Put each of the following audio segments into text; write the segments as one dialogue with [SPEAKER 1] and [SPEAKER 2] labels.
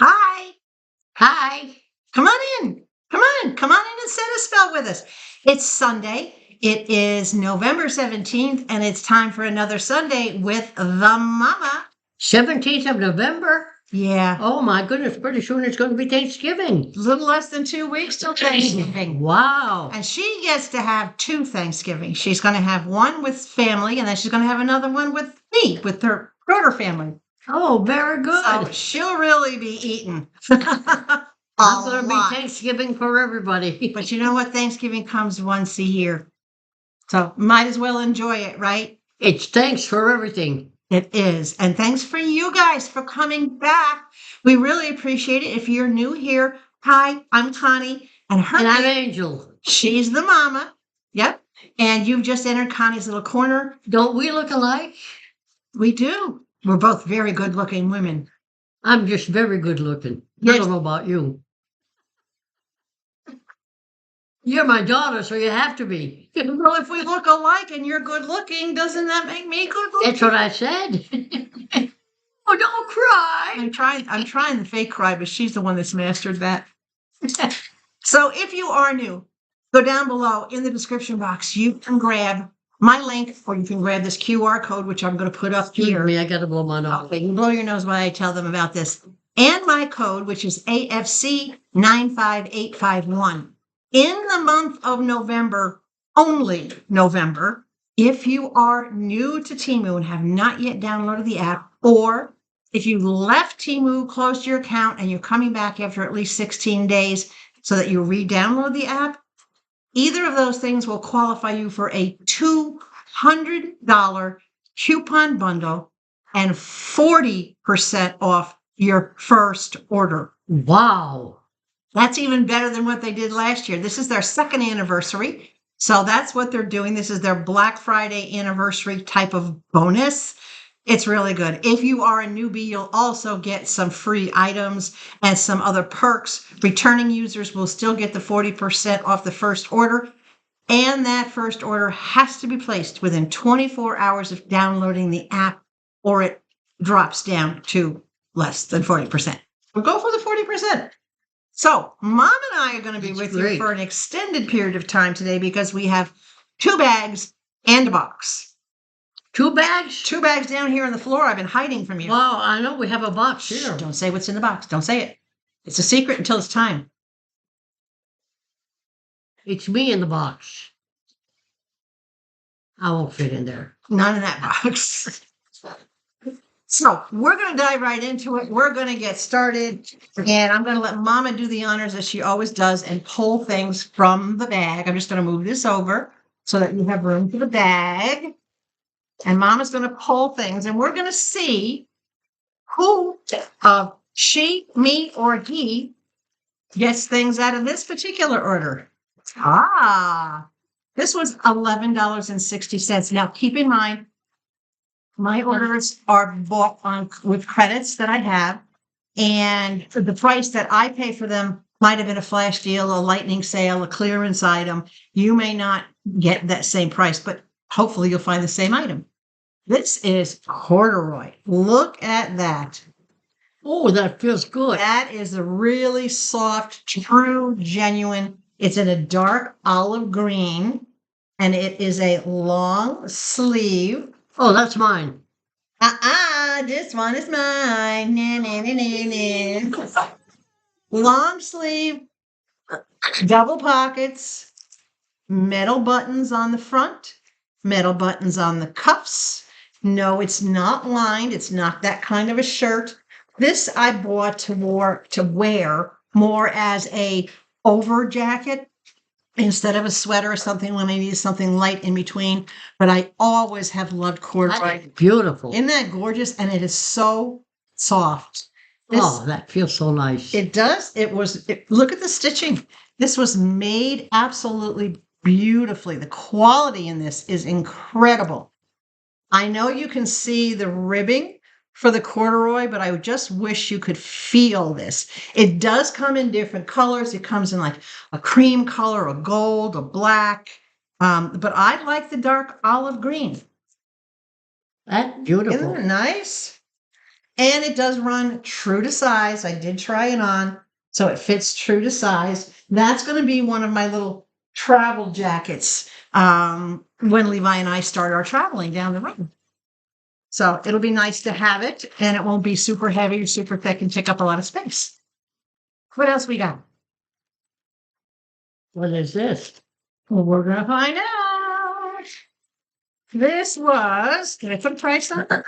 [SPEAKER 1] Hi.
[SPEAKER 2] Hi.
[SPEAKER 1] Come on in. Come on in and set a spell with us. It's Sunday. It is November 17th, and it's time for another Sunday with the Mama.
[SPEAKER 2] 17th of November?
[SPEAKER 1] Yeah.
[SPEAKER 2] Oh my goodness, pretty soon it's going to be Thanksgiving.
[SPEAKER 1] A little less than 2 weeks till Thanksgiving.
[SPEAKER 2] Wow.
[SPEAKER 1] And she gets to have 2 Thanksgivings. She's going to have one with family, and then she's going to have another one with me, with her daughter family.
[SPEAKER 2] Oh, very good.
[SPEAKER 1] So she'll really be eating.
[SPEAKER 2] I'm going to be Thanksgiving for everybody.
[SPEAKER 1] But you know what? Thanksgiving comes once a year. So might as well enjoy it, right?
[SPEAKER 2] It's thanks for everything.
[SPEAKER 1] It is. And thanks for you guys for coming back. We really appreciate it. If you're new here, hi, I'm Connie. And
[SPEAKER 2] I'm Angel.
[SPEAKER 1] She's the Mama. Yep. And you've just entered Connie's little corner.
[SPEAKER 2] Don't we look alike?
[SPEAKER 1] We do. We're both very good looking women.
[SPEAKER 2] I'm just very good looking. Yes. I don't know about you. You're my daughter, so you have to be.
[SPEAKER 1] Well, if we look alike and you're good looking, doesn't that make me good looking?
[SPEAKER 2] That's what I said. Oh, don't cry.
[SPEAKER 1] I'm trying the fake cry, but she's the one that's mastered that. So if you are new, go down below in the description box. You can grab my link, or you can grab this QR code, which I'm going to put up here.
[SPEAKER 2] I got to blow my nose.
[SPEAKER 1] Okay, you blow your nose while I tell them about this. And my code, which is AFC 95851. In the month of November, only November, if you are new to Temu and have not yet downloaded the app, or if you left Temu, closed your account, and you're coming back after at least 16 days so that you re-download the app, either of those things will qualify you for a $200 coupon bundle and 40% off your first order.
[SPEAKER 2] Wow.
[SPEAKER 1] That's even better than what they did last year. This is their second anniversary. So that's what they're doing. This is their Black Friday anniversary type of bonus. It's really good. If you are a newbie, you'll also get some free items and some other perks. Returning users will still get the 40% off the first order. And that first order has to be placed within 24 hours of downloading the app, or it drops down to less than 40%. We'll go for the 40%. So Mom and I are going to be with you for an extended period of time today because we have 2 bags and a box.
[SPEAKER 2] 2 bags?
[SPEAKER 1] 2 bags down here on the floor. I've been hiding from you.
[SPEAKER 2] Wow, I know we have a box here.
[SPEAKER 1] Shh, don't say what's in the box. Don't say it. It's a secret until it's time.
[SPEAKER 2] It's me in the box. I won't fit in there.
[SPEAKER 1] Not in that box. So we're going to dive right into it. We're going to get started, and I'm going to let Mama do the honors as she always does and pull things from the bag. I'm just going to move this over so that you have room for the bag. And Mama's going to pull things, and we're going to see who, she, me, or he gets things out of this particular order. This was $11.60. Now, keep in mind, my orders are bought with credits that I have, and the price that I pay for them might have been a flash deal, a lightning sale, a clearance item. You may not get that same price, but hopefully you'll find the same item. This is corduroy. Look at that.
[SPEAKER 2] Oh, that feels good.
[SPEAKER 1] That is a really soft, true, genuine. It's in a dark olive green, and it is a long sleeve.
[SPEAKER 2] Oh, that's mine.
[SPEAKER 1] This one is mine. Long sleeve, double pockets, metal buttons on the front, metal buttons on the cuffs. No, it's not lined. It's not that kind of a shirt. This I bought to wear more as a over jacket instead of a sweater or something when I need something light in between. But I always have loved corduroy.
[SPEAKER 2] Beautiful.
[SPEAKER 1] Isn't that gorgeous? And it is so soft.
[SPEAKER 2] That feels so nice.
[SPEAKER 1] It does. Look at the stitching. This was made absolutely beautifully. The quality in this is incredible. I know you can see the ribbing for the corduroy, but I just wish you could feel this. It does come in different colors. It comes in like a cream color, a gold, a black. But I like the dark olive green.
[SPEAKER 2] That's beautiful.
[SPEAKER 1] Isn't it nice? And it does run true to size. I did try it on, so it fits true to size. That's going to be one of my little travel jackets when Levi and I start our traveling down the road. So it'll be nice to have it, and it won't be super heavy or super thick and take up a lot of space. What else we got?
[SPEAKER 2] What is this?
[SPEAKER 1] Well, we're going to find out. This was, did I put a price on it?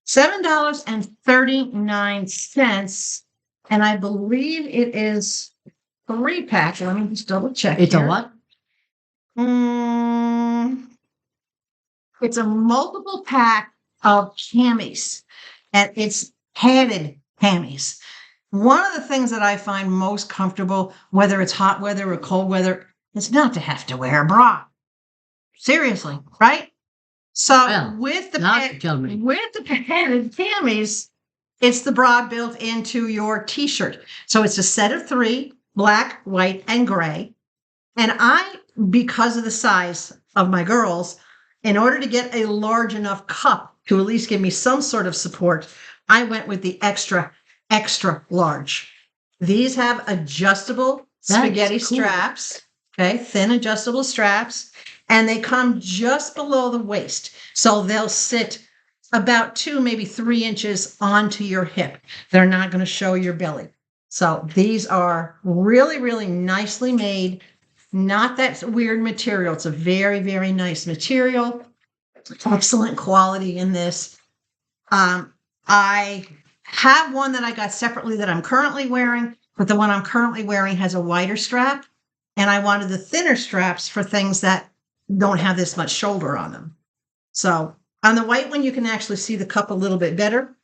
[SPEAKER 1] $7.39. And I believe it is 3-pack. Let me just double check.
[SPEAKER 2] It's
[SPEAKER 1] here.
[SPEAKER 2] a what?
[SPEAKER 1] It's a multiple pack of camis, and it's padded camis. One of the things that I find most comfortable, whether it's hot weather or cold weather, is not to have to wear a bra. Seriously, right? So
[SPEAKER 2] Well,
[SPEAKER 1] with the
[SPEAKER 2] tell me.
[SPEAKER 1] with the padded camis, it's the bra built into your t-shirt. So it's a set of 3, black, white, and gray. And because of the size of my girls, in order to get a large enough cup to at least give me some sort of support, I went with the extra large. These have adjustable spaghetti straps, okay, thin adjustable straps, and they come just below the waist. So they'll sit about 2, maybe 3 inches onto your hip. They're not going to show your belly. So these are really, really nicely made. Not that weird material. It's a very, very nice material. Excellent quality in this. I have one that I got separately that I'm currently wearing, but the one I'm currently wearing has a wider strap, and I wanted the thinner straps for things that don't have this much shoulder on them. So on the white one, you can actually see the cup a little bit better.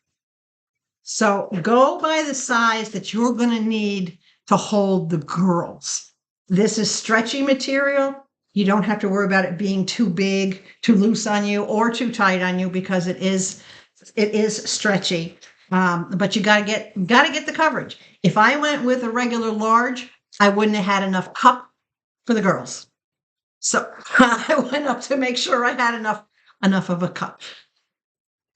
[SPEAKER 1] So go by the size that you're going to need to hold the girls. This is stretchy material. You don't have to worry about it being too big, too loose on you, or too tight on you, because it is stretchy. But you gotta get the coverage. If I went with a regular large, I wouldn't have had enough cup for the girls. So I went up to make sure I had enough of a cup.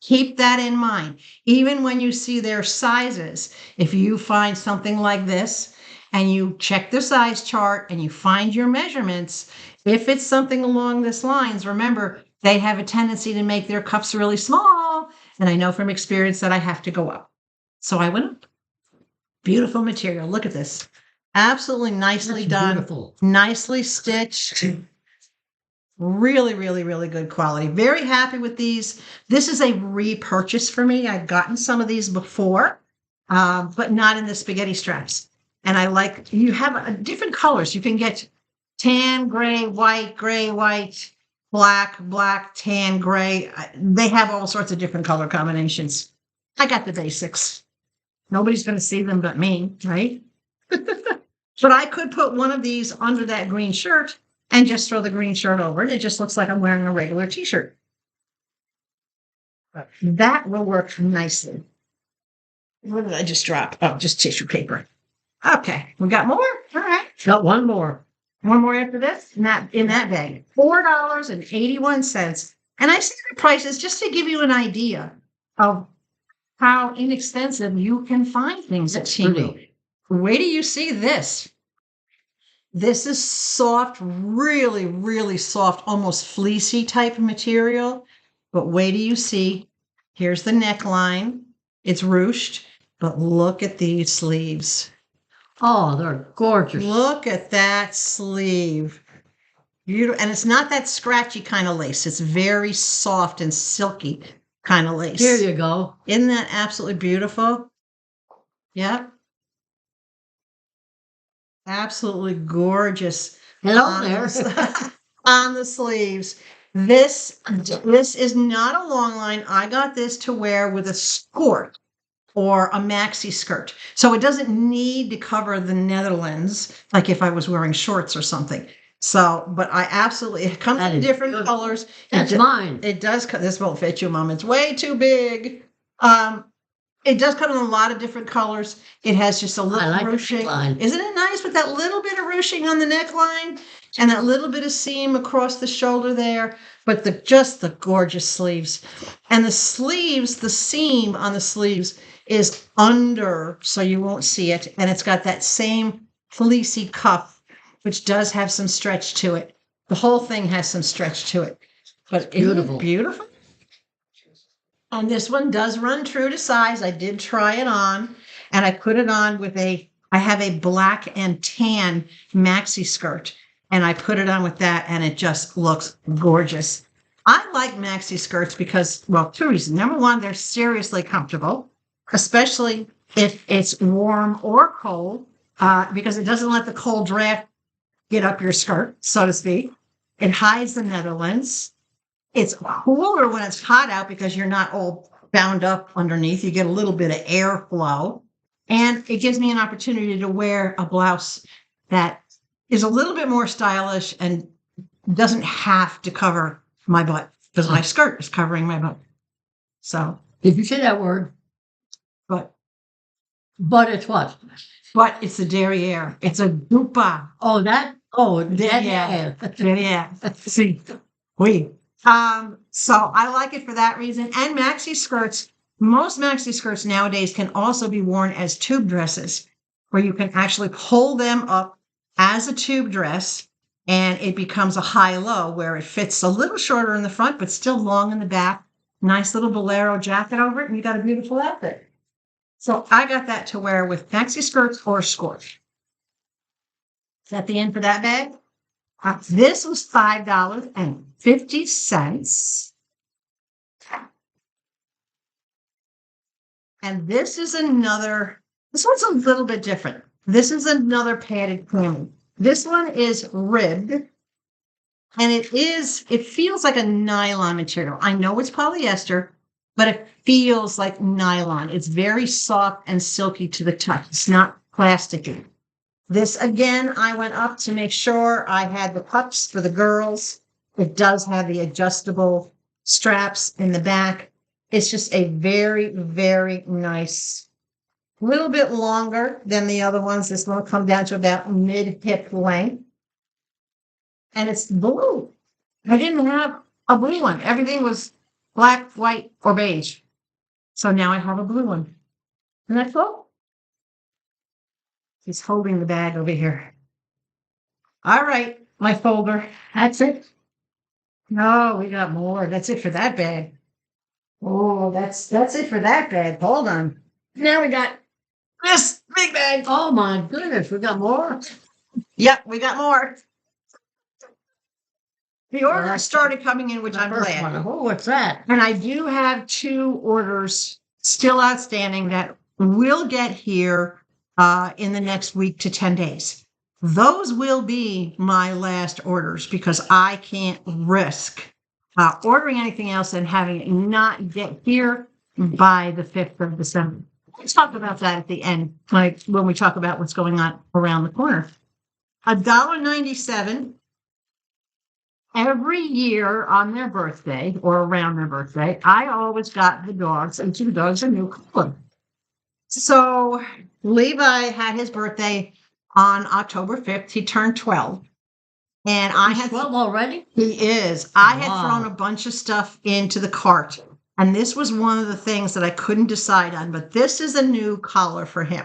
[SPEAKER 1] Keep that in mind. Even when you see their sizes, if you find something like this and you check the size chart and you find your measurements, if it's something along this lines, remember, they have a tendency to make their cups really small. And I know from experience that I have to go up. So I went up. Beautiful material. Look at this. Absolutely nicely done.
[SPEAKER 2] Beautiful.
[SPEAKER 1] Nicely stitched. Really, really, really good quality. Very happy with these. This is a repurchase for me. I've gotten some of these before, but not in the spaghetti straps. And I like, you have different colors. You can get tan, gray, white, black, tan, gray. They have all sorts of different color combinations. I got the basics. Nobody's going to see them but me, right? But I could put one of these under that green shirt and just throw the green shirt over it. It just looks like I'm wearing a regular t-shirt. That will work nicely. What did I just drop? Oh, just tissue paper. Okay, we got more? All right.
[SPEAKER 2] Got one more.
[SPEAKER 1] One more after this? In that bag. $4.81. And I see the prices just to give you an idea of how inexpensive you can find things at Temu. Wait till you see this. This is soft, really, really soft, almost fleecy type of material. But wait till you see. Here's the neckline. It's ruched, but look at these sleeves.
[SPEAKER 2] Oh, they're gorgeous.
[SPEAKER 1] Look at that sleeve. Beautiful. And it's not that scratchy kind of lace. It's very soft and silky kind of lace.
[SPEAKER 2] Here you go.
[SPEAKER 1] Isn't that absolutely beautiful? Yep. Absolutely gorgeous.
[SPEAKER 2] Hello there.
[SPEAKER 1] On the sleeves. This is not a long line. I got this to wear with a skirt or a maxi skirt. So it doesn't need to cover the Netherlands, like if I was wearing shorts or something. So, but I absolutely, it comes in different colors.
[SPEAKER 2] That's mine.
[SPEAKER 1] It does, this won't fit you, Mom. It's way too big. It does come in a lot of different colors. It has just a little
[SPEAKER 2] like the
[SPEAKER 1] ruching.
[SPEAKER 2] neckline.
[SPEAKER 1] Isn't it nice with that little bit of ruching on the neckline and that little bit of seam across the shoulder there? But just the gorgeous sleeves. And the sleeves, the seam on the sleeves is under, so you won't see it. And it's got that same fleecy cuff, which does have some stretch to it. The whole thing has some stretch to it. But
[SPEAKER 2] Beautiful.
[SPEAKER 1] Beautiful. And this one does run true to size. I did try it on, and I put it on with I have a black and tan maxi skirt, and I put it on with that, and it just looks gorgeous. I like maxi skirts because, well, two reasons. Number one, they're seriously comfortable, especially if it's warm or cold, because it doesn't let the cold draft get up your skirt, so to speak. It hides the Netherlands. It's cooler when it's hot out because you're not all bound up underneath. You get a little bit of airflow. And it gives me an opportunity to wear a blouse that is a little bit more stylish and doesn't have to cover my butt because my skirt is covering my butt. So.
[SPEAKER 2] Did you say that word?
[SPEAKER 1] But
[SPEAKER 2] it's what?
[SPEAKER 1] But it's a derriere. It's a dupa.
[SPEAKER 2] Oh, that? Oh,
[SPEAKER 1] derriere. Derriere. See, oui. So I like it for that reason. And maxi skirts, most maxi skirts nowadays can also be worn as tube dresses, where you can actually pull them up as a tube dress and it becomes a high-low where it fits a little shorter in the front, but still long in the back. Nice little bolero jacket over it, and you got a beautiful outfit. So I got that to wear with maxi skirts or skirts. Is that the end for that bag? This was $5.50. And this is this one's a little bit different. This is another padded cami. This one is ribbed. And it feels like a nylon material. I know it's polyester, but it feels like nylon. It's very soft and silky to the touch. It's not plasticky. This, again, I went up to make sure I had the cups for the girls. It does have the adjustable straps in the back. It's just a very, very nice, little bit longer than the other ones. This one will come down to about mid-hip length. And it's blue. I didn't have a blue one. Everything was black, white, or beige. So now I have a blue one. Isn't that cool? He's holding the bag over here. All right, my folder. That's it. No, we got more. That's it for that bag. Oh, that's it for that bag. Hold on. Now we got this big bag.
[SPEAKER 2] Oh my goodness, we got more.
[SPEAKER 1] Yep, we got more. The orders started coming in, which I'm glad.
[SPEAKER 2] Oh, what's that?
[SPEAKER 1] And I do have 2 orders still outstanding that will get here in the next week to 10 days. Those will be my last orders because I can't risk ordering anything else and having it not get here by the 5th of December. Let's talk about that at the end, like when we talk about what's going on around the corner. $1.97 every year on their birthday or around their birthday. I always got the dogs and 2 dogs a new color. So Levi had his birthday on October 5th. He turned 12. And I had
[SPEAKER 2] 12 already?
[SPEAKER 1] He is. I had thrown a bunch of stuff into the cart. And this was one of the things that I couldn't decide on. But this is a new collar for him.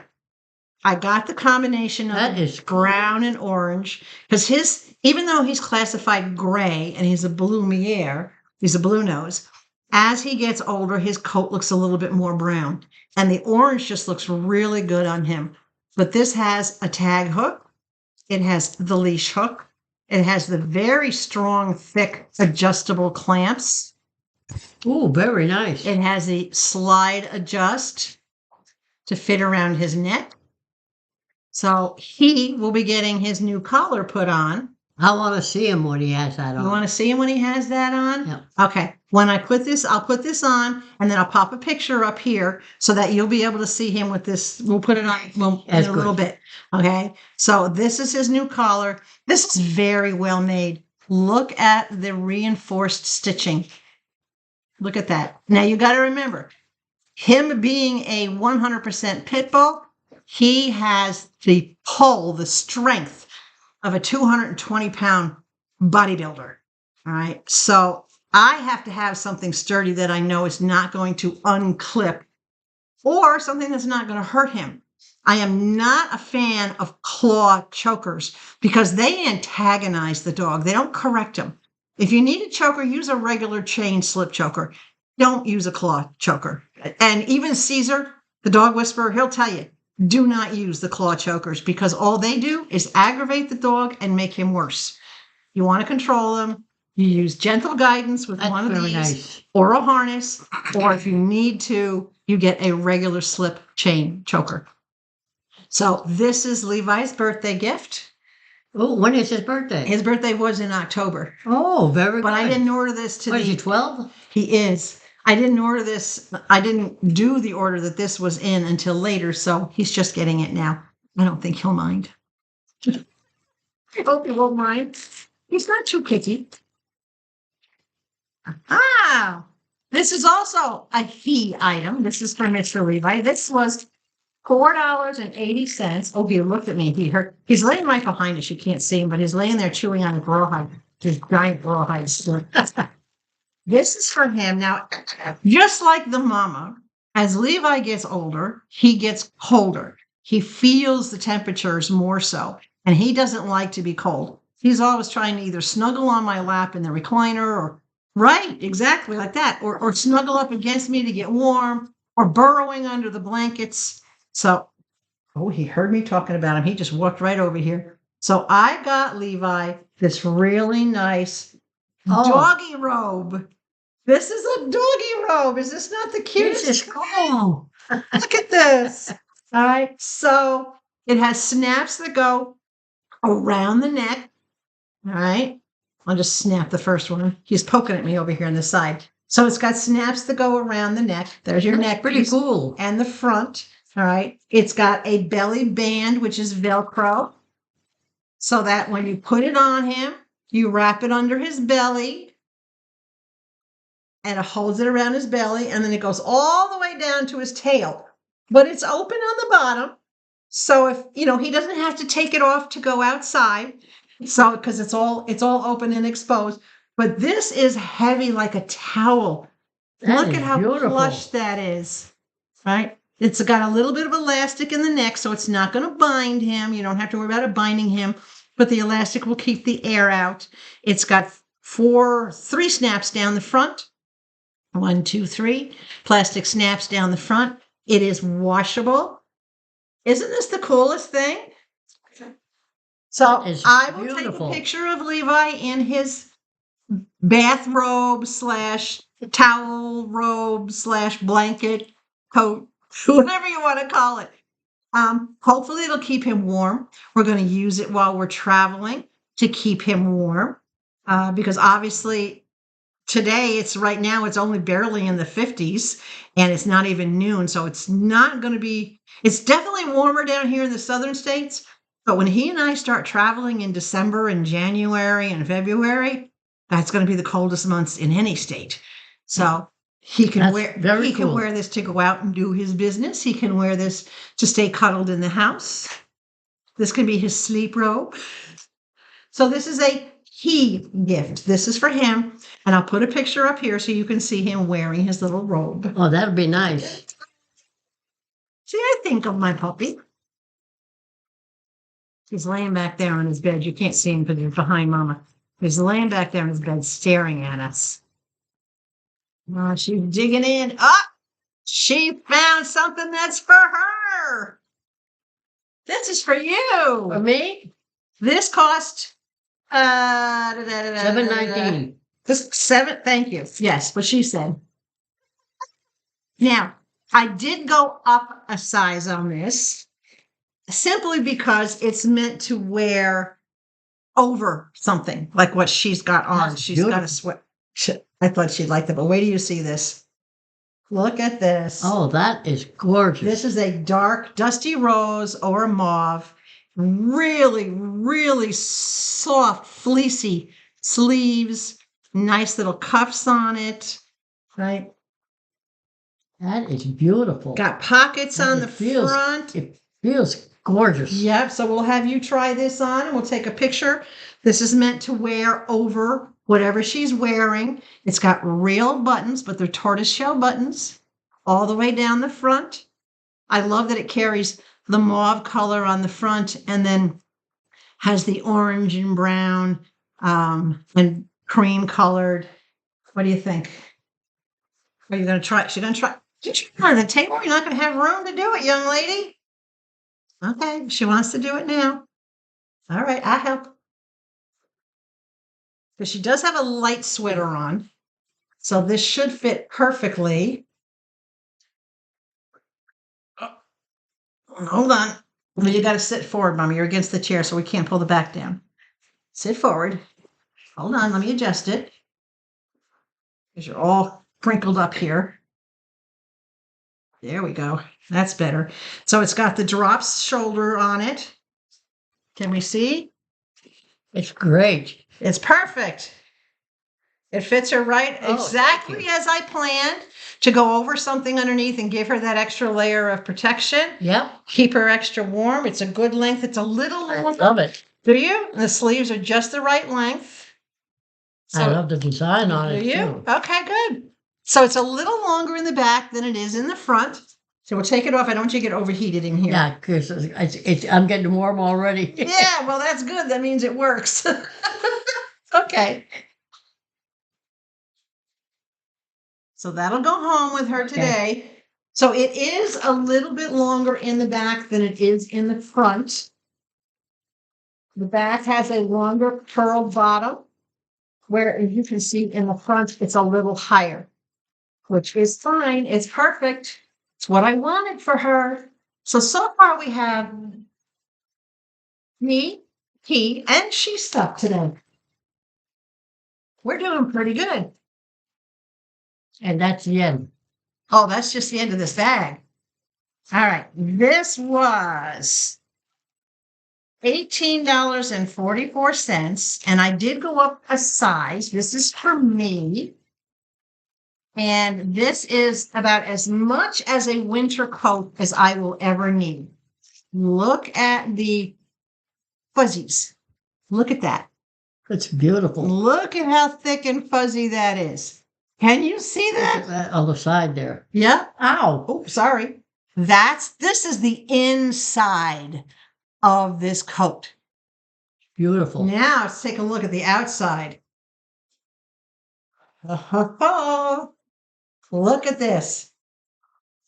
[SPEAKER 1] I got the combination of brown and orange. Because even though he's classified gray and he's a Blumiere, he's a blue nose, as he gets older, his coat looks a little bit more brown. And the orange just looks really good on him. But this has a tag hook. It has the leash hook. It has the very strong, thick, adjustable clamps.
[SPEAKER 2] Oh, very nice.
[SPEAKER 1] It has the slide adjust to fit around his neck. So he will be getting his new collar put on.
[SPEAKER 2] I want to see him when he has that on.
[SPEAKER 1] You want to see him when he has that on?
[SPEAKER 2] Yeah.
[SPEAKER 1] Okay. When I put this, I'll put this on, and then I'll pop a picture up here so that you'll be able to see him with this. We'll put it on in a little bit. Okay. So this is his new collar. This is very well made. Look at the reinforced stitching. Look at that. Now you got to remember, Him being a 100% pit bull, he has the pull, the strength of a 220-pound bodybuilder. All right. So I have to have something sturdy that I know is not going to unclip or something that's not going to hurt him. I am not a fan of claw chokers because they antagonize the dog. They don't correct him. If you need a choker, use a regular chain slip choker. Don't use a claw choker. And even Caesar, the dog whisperer, he'll tell you, do not use the claw chokers because all they do is aggravate the dog and make him worse. You want to control them. You use gentle guidance with one of these or a harness, or if you need to, you get a regular slip chain choker. So this is Levi's birthday gift.
[SPEAKER 2] Oh, when is his birthday?
[SPEAKER 1] His birthday was in October.
[SPEAKER 2] Oh, very good.
[SPEAKER 1] But I didn't order this to
[SPEAKER 2] What, is he 12?
[SPEAKER 1] He is. I didn't order this. I didn't do the order that this was in until later, so he's just getting it now. I don't think he'll mind. I hope he won't mind. He's not too picky. Ah, this is also a he item. This is for Mr. Levi. This was $4.80. Oh, he looked at me. He's laying right behind us. You can't see him, but he's laying there chewing on a rawhide. His giant rawhide. This is for him. Now, just like the mama, as Levi gets older, he gets colder. He feels the temperatures more so, and he doesn't like to be cold. He's always trying to either snuggle on my lap in the recliner or, right, exactly like that, or snuggle up against me to get warm, or burrowing under the blankets. So, oh, he heard me talking about him. He just walked right over here. So I got Levi this really nice doggy robe. This is a doggy robe. Is this not the cutest?
[SPEAKER 2] This is cool.
[SPEAKER 1] Look at this. All right. So it has snaps that go around the neck. All right. I'll just snap the first one. He's poking at me over here on the side. So it's got snaps that go around the neck. There's your neck.
[SPEAKER 2] Pretty cool.
[SPEAKER 1] And the front. All right. It's got a belly band, which is Velcro. So that when you put it on him, you wrap it under his belly. And it holds it around his belly, and then it goes all the way down to his tail. But it's open on the bottom. So if, he doesn't have to take it off to go outside. So, because it's all open and exposed. But this is heavy like a towel. Look at how plush that is. Right? It's got a little bit of elastic in the neck, so it's not going to bind him. You don't have to worry about it binding him. But the elastic will keep the air out. It's got three snaps down the front. 1, 2, 3. Plastic snaps down the front. It is washable. Isn't this the coolest thing? So I will take a picture of Levi in his bathrobe / towel robe / blanket coat, whatever you want to call it. Hopefully it'll keep him warm. We're going to use it while we're traveling to keep him warm because obviously today, it's only barely in the 50s and it's not even noon. So it's not going to be, it's definitely warmer down here in the southern states. But when he and I start traveling in December and January and February, that's going to be the coldest months in any state. So he can can wear this to go out and do his business. He can wear this to stay cuddled in the house. This can be his sleep robe. So this is a he gift. This is for him. And I'll put a picture up here so you can see him wearing his little robe.
[SPEAKER 2] Oh, that would be nice.
[SPEAKER 1] See, I think of my puppy. He's laying back there on his bed. You can't see him because he's behind Mama. He's laying back there on his bed staring at us. Oh, she's digging in. Ah! She found something that's for her. This is for you.
[SPEAKER 2] For me?
[SPEAKER 1] This cost
[SPEAKER 2] $7.19.
[SPEAKER 1] This thank you. Yes, what she said. Now, I did go up a size on this simply because it's meant to wear over something like what she's got on.
[SPEAKER 2] That's
[SPEAKER 1] she's got a sweat. I thought she'd like that, but wait till you see this. Look at this.
[SPEAKER 2] Oh, that is gorgeous.
[SPEAKER 1] This is a dark, dusty rose or mauve. Really, really soft, fleecy sleeves. Nice little cuffs on it, right?
[SPEAKER 2] That is beautiful.
[SPEAKER 1] Got pockets on the front.
[SPEAKER 2] It feels gorgeous.
[SPEAKER 1] Yep. So we'll have you try this on and we'll take a picture. This is meant to wear over whatever she's wearing. It's got real buttons, but they're tortoiseshell buttons all the way down the front. I love that it carries the mauve color on the front and then has the orange and brown and cream colored. What do you think? Are you going to try? She's going to try. Did you try the table? You're not going to have room to do it, young lady. Okay, she wants to do it now. All right, I'll help. Because she does have a light sweater on. So this should fit perfectly. Oh, hold on. Well, you got to sit forward, Mommy. You're against the chair, so we can't pull the back down. Sit forward. Hold on, let me adjust it. Because you're all crinkled up here. There we go. That's better. So it's got the drops shoulder on it. Can we see?
[SPEAKER 2] It's great.
[SPEAKER 1] It's perfect. It fits her right exactly as I planned, to go over something underneath and give her that extra layer of protection.
[SPEAKER 2] Yep.
[SPEAKER 1] Keep her extra warm. It's a good length. It's a little
[SPEAKER 2] I
[SPEAKER 1] long.
[SPEAKER 2] love it.
[SPEAKER 1] Do you? And the sleeves are just the right length.
[SPEAKER 2] I love the design on it,
[SPEAKER 1] do you?
[SPEAKER 2] too.
[SPEAKER 1] Okay, good. So it's a little longer in the back than it is in the front. So we'll take it off. I don't want you to get overheated in here.
[SPEAKER 2] Yeah, because I'm getting warm already.
[SPEAKER 1] Yeah, well, that's good. That means it works. Okay. So that'll go home with her today. So it is a little bit longer in the back than it is in the front. The back has a longer curled bottom, where as you can see in the front, it's a little higher, which is fine. It's perfect. It's what I wanted for her. So far we have me, he, and she stuff today. We're doing pretty good.
[SPEAKER 2] And that's the end.
[SPEAKER 1] Oh, that's just the end of this bag. All right. This was $18.44. And I did go up a size. This is for me. And this is about as much as a winter coat as I will ever need. Look at the fuzzies. Look at that.
[SPEAKER 2] It's beautiful.
[SPEAKER 1] Look at how thick and fuzzy that is. Can you see that?
[SPEAKER 2] On the side there.
[SPEAKER 1] Yeah.
[SPEAKER 2] Ow.
[SPEAKER 1] Oh, sorry. This is the inside of this coat.
[SPEAKER 2] Beautiful.
[SPEAKER 1] Now let's take a look at the outside. Look at this.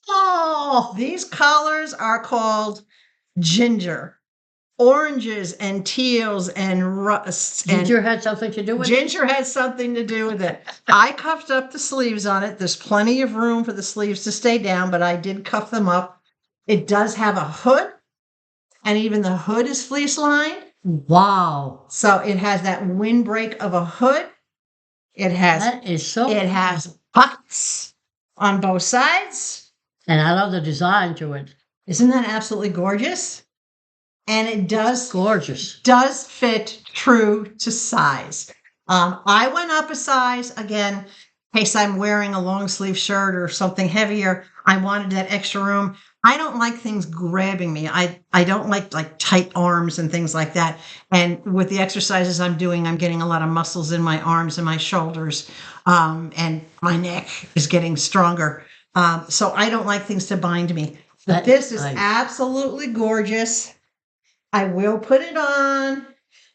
[SPEAKER 1] Oh, these colors are called ginger. Oranges and teals and rusts.
[SPEAKER 2] Ginger had something to do with it?
[SPEAKER 1] Ginger has something to do with it. I cuffed up the sleeves on it. There's plenty of room for the sleeves to stay down, but I did cuff them up. It does have a hood, and even the hood is fleece lined.
[SPEAKER 2] Wow.
[SPEAKER 1] So it has that windbreak of a hood. It has pockets on both sides.
[SPEAKER 2] And I love the design to it.
[SPEAKER 1] Isn't that absolutely gorgeous? And it does fit true to size. I went up a size again, in case I'm wearing a long sleeve shirt or something heavier. I wanted that extra room. I don't like things grabbing me. I don't like tight arms and things like that. And with the exercises I'm doing, I'm getting a lot of muscles in my arms and my shoulders, and my neck is getting stronger. So I don't like things to bind me. But this is absolutely gorgeous. I will put it on.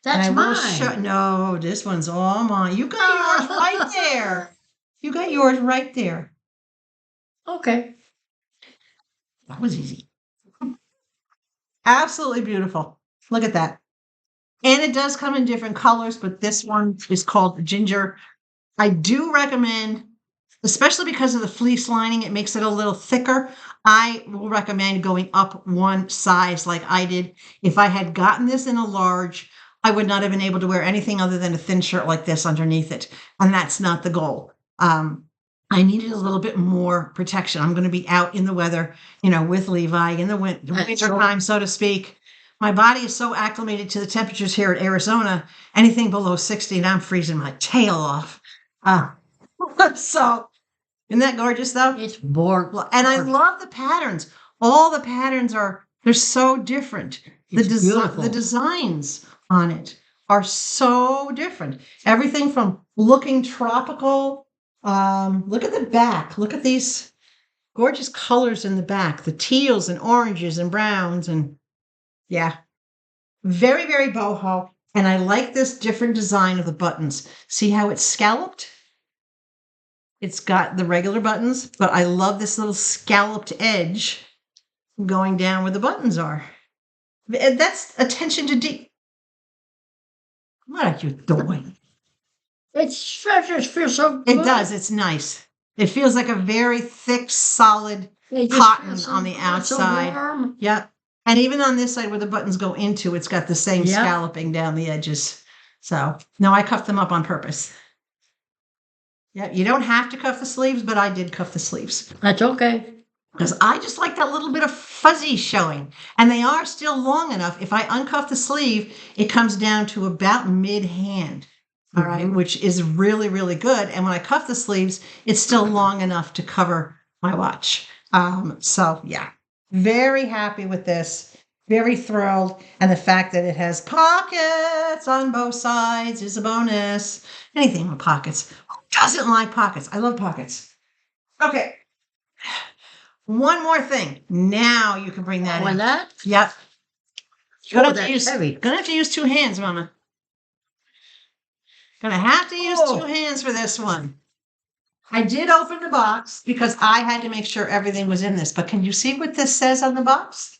[SPEAKER 2] That's mine.
[SPEAKER 1] No, this one's all mine. You got yours right there. You got yours right there.
[SPEAKER 2] Okay.
[SPEAKER 1] That was easy. Absolutely beautiful. Look at that. And it does come in different colors, but this one is called ginger. I do recommend, especially because of the fleece lining, it makes it a little thicker. I will recommend going up one size like I did. If I had gotten this in a large, I would not have been able to wear anything other than a thin shirt like this underneath it. And that's not the goal. I needed a little bit more protection. I'm going to be out in the weather, with Levi in the winter time, so to speak. My body is so acclimated to the temperatures here in Arizona, anything below 60, and I'm freezing my tail off. So Isn't that gorgeous though?
[SPEAKER 2] It's bored.
[SPEAKER 1] And I love the patterns. All the patterns they're so different. The designs on it are so different. Everything from looking tropical. Look at the back. Look at these gorgeous colors in the back. The teals and oranges and browns and yeah. Very, very boho. And I like this different design of the buttons. See how it's scalloped? It's got the regular buttons, but I love this little scalloped edge going down where the buttons are. That's attention to detail. What are you doing?
[SPEAKER 2] It just feels so good.
[SPEAKER 1] It does. It's nice. It feels like a very thick, solid cotton on the outside.
[SPEAKER 2] So
[SPEAKER 1] yeah. And even on this side where the buttons go into, it's got the same scalloping down the edges. So, no, I cuffed them up on purpose. Yeah, you don't have to cuff the sleeves, but I did cuff the sleeves.
[SPEAKER 2] That's okay.
[SPEAKER 1] Because I just like that little bit of fuzzy showing. And they are still long enough. If I uncuff the sleeve, it comes down to about mid-hand. All right, which is really, really good. And when I cuff the sleeves, it's still long enough to cover my watch. So, yeah, very happy with this. Very thrilled. And the fact that it has pockets on both sides is a bonus. Anything with pockets. Who doesn't like pockets? I love pockets. Okay. One more thing. Now you can bring that in.
[SPEAKER 2] That?
[SPEAKER 1] Yep.
[SPEAKER 2] You're gonna have
[SPEAKER 1] to use two hands, Mama. Gonna have to use two hands for this one. I did open the box because I had to make sure everything was in this. But can you see what this says on the box?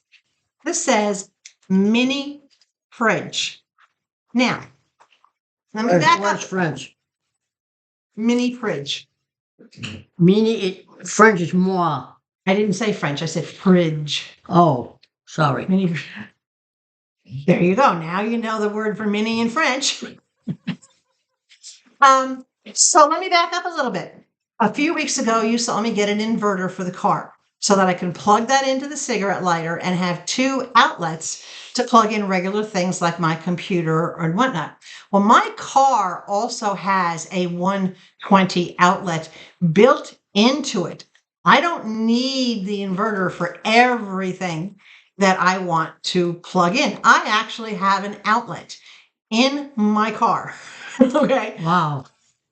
[SPEAKER 1] This says mini fridge. Now, let me back up.
[SPEAKER 2] French?
[SPEAKER 1] Mini fridge.
[SPEAKER 2] French is moi.
[SPEAKER 1] I didn't say French. I said fridge.
[SPEAKER 2] Oh, sorry.
[SPEAKER 1] Mini. There you go. Now you know the word for mini in French. So let me back up a little bit. A few weeks ago, you saw me get an inverter for the car so that I can plug that into the cigarette lighter and have two outlets to plug in regular things like my computer and whatnot. Well, my car also has a 120 outlet built into it. I don't need the inverter for everything that I want to plug in. I actually have an outlet in my car. Okay.
[SPEAKER 2] Wow.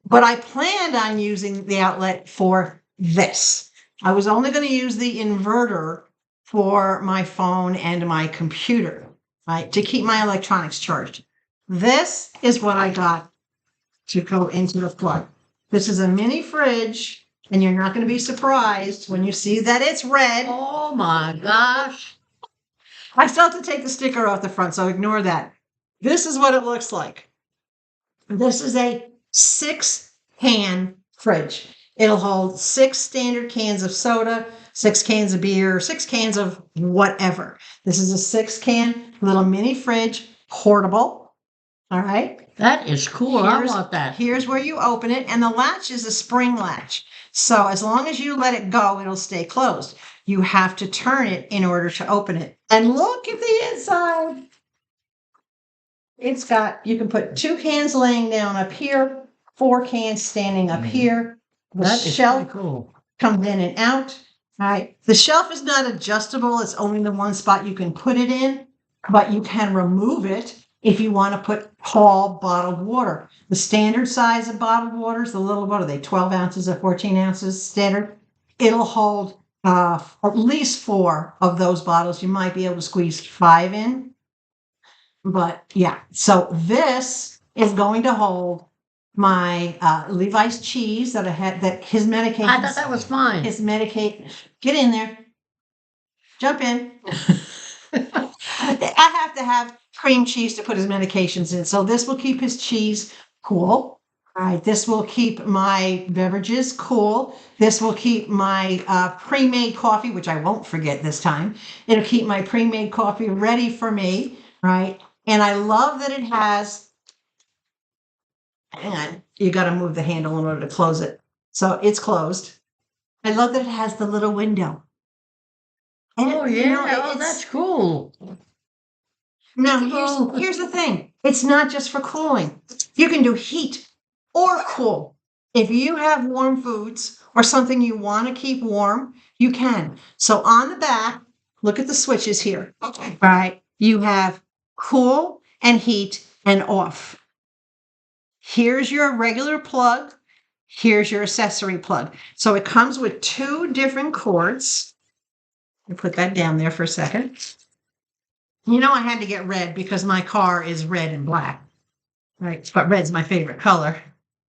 [SPEAKER 1] But I planned on using the outlet for this. I was only going to use the inverter for my phone and my computer, right, to keep my electronics charged. This is what I got to go into the plug. This is a mini fridge, and you're not going to be surprised when you see that it's red.
[SPEAKER 2] Oh my gosh.
[SPEAKER 1] I still have to take the sticker off the front, so ignore that. This is what it looks like. This is a 6-can fridge. It'll hold 6 standard cans of soda, 6 cans of beer, 6 cans of whatever. This is a 6-can little mini fridge, portable. All right.
[SPEAKER 2] That is cool. I want that.
[SPEAKER 1] Here's where you open it, and the latch is a spring latch. So as long as you let it go, it'll stay closed. You have to turn it in order to open it. And look at the inside. It's got, you can put 2 cans laying down up here, 4 cans standing up here. The shelf comes in and out. All right. The shelf is not adjustable. It's only the one spot you can put it in, but you can remove it if you want to put tall bottled water. The standard size of bottled water is the little, what are they, 12 ounces or 14 ounces standard? It'll hold at least 4 of those bottles. You might be able to squeeze 5 in. But yeah, so this is going to hold my Levi's cheese that I had, that his medication.
[SPEAKER 2] I thought that was fine.
[SPEAKER 1] His medication. Get in there. Jump in. I have to have cream cheese to put his medications in. So this will keep his cheese cool. All right. This will keep my beverages cool. This will keep my pre-made coffee, which I won't forget this time. It'll keep my pre-made coffee ready for me. Right. And I love that it has, hang on, you got to move the handle in order to close it. So it's closed. I love that it has the little window. And
[SPEAKER 2] oh, yeah. That's cool.
[SPEAKER 1] Now, here's the thing. It's not just for cooling. You can do heat or cool. If you have warm foods, or something you want to keep warm, you can. So on the back, look at the switches here. Okay. All right. You have cool and heat and off. Here's your regular plug. Here's your accessory plug. So it comes with 2 different cords. Let me put that down there for a second. You know, I had to get red because my car is red and black. Right. But red's my favorite color.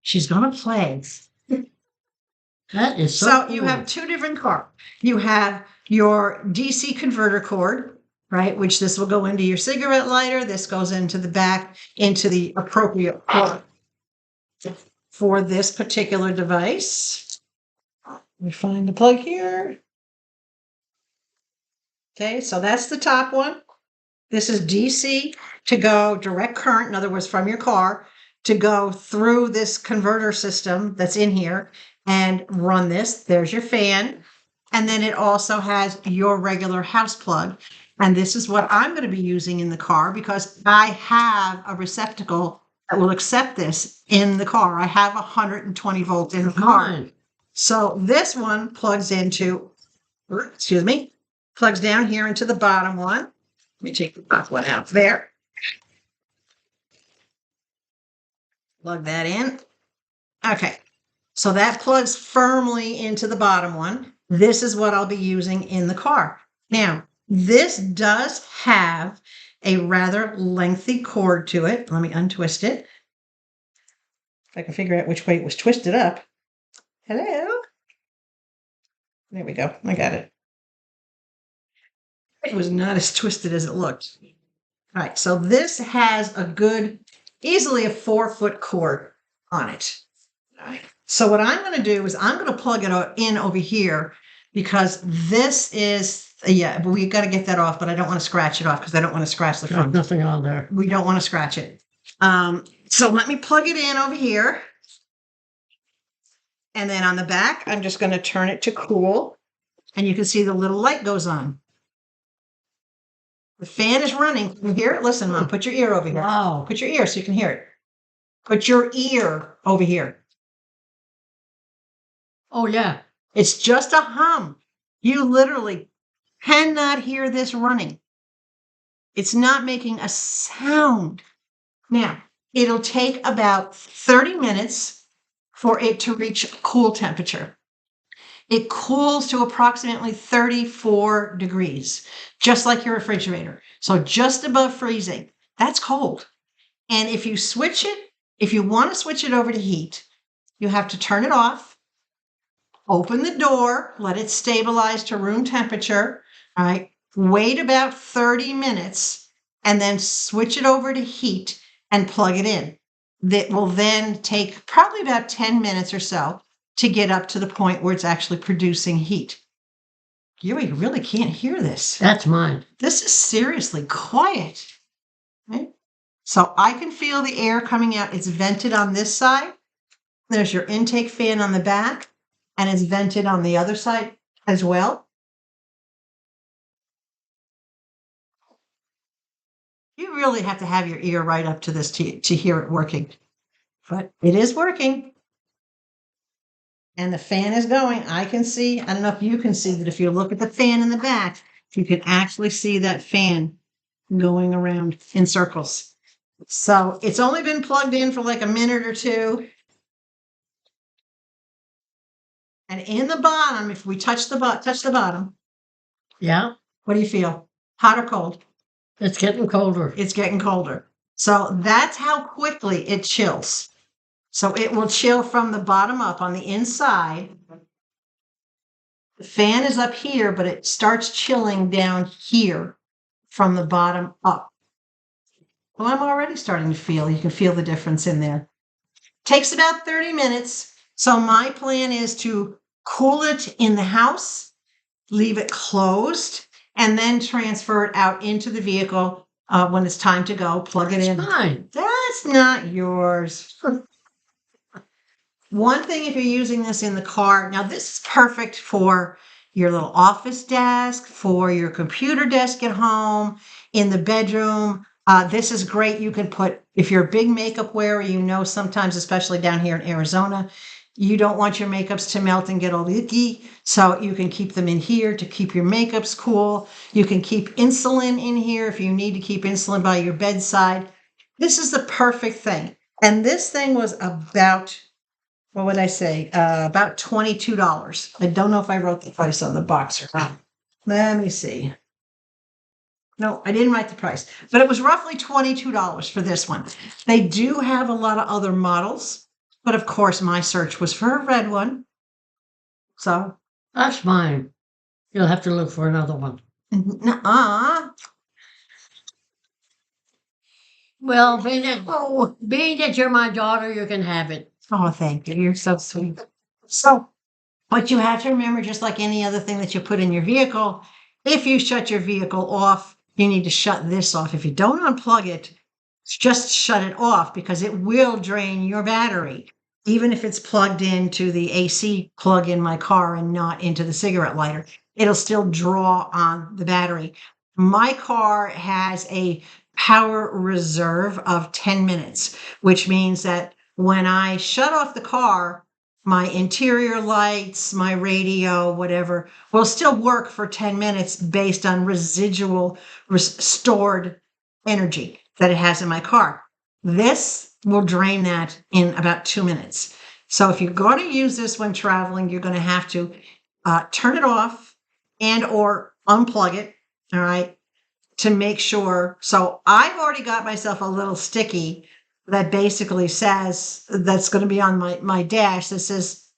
[SPEAKER 1] She's going to play.
[SPEAKER 2] That is
[SPEAKER 1] So
[SPEAKER 2] cool.
[SPEAKER 1] you have 2 different cords. You have your DC converter cord, right? Which this will go into your cigarette lighter. This goes into the back, into the appropriate port for this particular device. Let me find the plug here. Okay, so that's the top one. This is DC to go direct current, in other words, from your car to go through this converter system that's in here and run this. There's your fan. And then it also has your regular house plug. And this is what I'm going to be using in the car because I have a receptacle that will accept this in the car. I have 120 volts in the car. So this one plugs into, plugs down here into the bottom one. Let me take the top one out there. Plug that in. Okay. So that plugs firmly into the bottom one. This is what I'll be using in the car. Now, this does have a rather lengthy cord to it. Let me untwist it. If I can figure out which way it was twisted up. Hello? There we go. I got it. It was not as twisted as it looked. All right. So this has a good, easily a 4-foot cord on it. All right. So what I'm going to do is I'm going to plug it in over here because this is, but we got to get that off, but I don't want to scratch it off because I don't want to scratch the front.
[SPEAKER 2] There's nothing on there.
[SPEAKER 1] We don't want to scratch it. So let me plug it in over here. And then on the back, I'm just going to turn it to cool. And you can see the little light goes on. The fan is running. Can you hear it? Listen, Mom, put your ear over here.
[SPEAKER 2] Wow.
[SPEAKER 1] Put your ear so you can hear it. Put your ear over here.
[SPEAKER 2] Oh, yeah.
[SPEAKER 1] It's just a hum. You literally cannot hear this running. It's not making a sound. Now, it'll take about 30 minutes for it to reach cool temperature. It cools to approximately 34 degrees, just like your refrigerator. So just above freezing. That's cold. And if you switch it, if you want to switch it over to heat, you have to turn it off, open the door, let it stabilize to room temperature, all right? Wait about 30 minutes, and then switch it over to heat and plug it in. That will then take probably about 10 minutes or so to get up to the point where it's actually producing heat. You really can't hear this.
[SPEAKER 2] That's mine.
[SPEAKER 1] This is seriously quiet. Right? So I can feel the air coming out. It's vented on this side. There's your intake fan on the back, and it's vented on the other side as well. You really have to have your ear right up to this to hear it working. But it is working. And the fan is going. I can see, I don't know if you can see that if you look at the fan in the back, you can actually see that fan going around in circles. So it's only been plugged in for like a minute or two. And in the bottom, if we touch the bottom.
[SPEAKER 2] Yeah.
[SPEAKER 1] What do you feel? Hot or cold?
[SPEAKER 2] It's getting colder.
[SPEAKER 1] It's getting colder. So that's how quickly it chills. So it will chill from the bottom up on the inside. The fan is up here, but it starts chilling down here from the bottom up. Well, I'm already starting to feel, you can feel the difference in there. Takes about 30 minutes. So my plan is to cool it in the house, leave it closed, and then transfer it out into the vehicle when it's time to go, plug it in.
[SPEAKER 2] Mine.
[SPEAKER 1] That's not yours. One thing, if you're using this in the car, now this is perfect for your little office desk, for your computer desk at home, in the bedroom. This is great. You can put, if you're a big makeup wearer, you know, sometimes, especially down here in Arizona, You don't want your makeups to melt and get all icky, so you can keep them in here to keep your makeups cool. You can keep insulin in here if you need to keep insulin by your bedside. This is the perfect thing. And this thing was about, what would I say? About $22. I don't know if I wrote the price on the box or not. Let me see. No, I didn't write the price, but it was roughly $22 for this one. They do have a lot of other models, but of course my search was for a red one. So
[SPEAKER 2] That's fine. You'll have to look for another one. Well, being that you're my daughter, you can have it.
[SPEAKER 1] Oh, thank you. You're so sweet. So what you have to remember, just like any other thing that you put in your vehicle, if you shut your vehicle off, you need to shut this off. If you don't unplug it, just shut it off because it will drain your battery, even if it's plugged into the AC plug in my car and not into the cigarette lighter. It'll still draw on the battery. My car has a power reserve of 10 minutes, which means that when I shut off the car, my interior lights, my radio, whatever, will still work for 10 minutes based on residual stored energy that it has in my car. This will drain that in about 2 minutes. So if you're going to use this when traveling, you're going to have to turn it off and or unplug it, all right, to make sure. So I've already got myself a little sticky that basically says, that's going to be on my dash, that says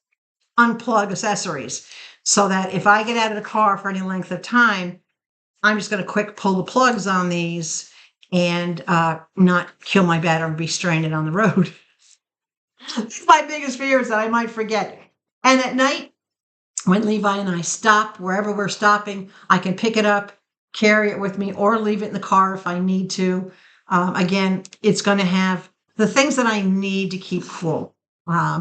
[SPEAKER 1] unplug accessories. So that if I get out of the car for any length of time, I'm just going to quick pull the plugs on these and not kill my battery and be stranded on the road. My biggest fear is that I might forget. And at night, when Levi and I stop, wherever we're stopping, I can pick it up, carry it with me, or leave it in the car if I need to. Again, it's going to have the things that I need to keep cool.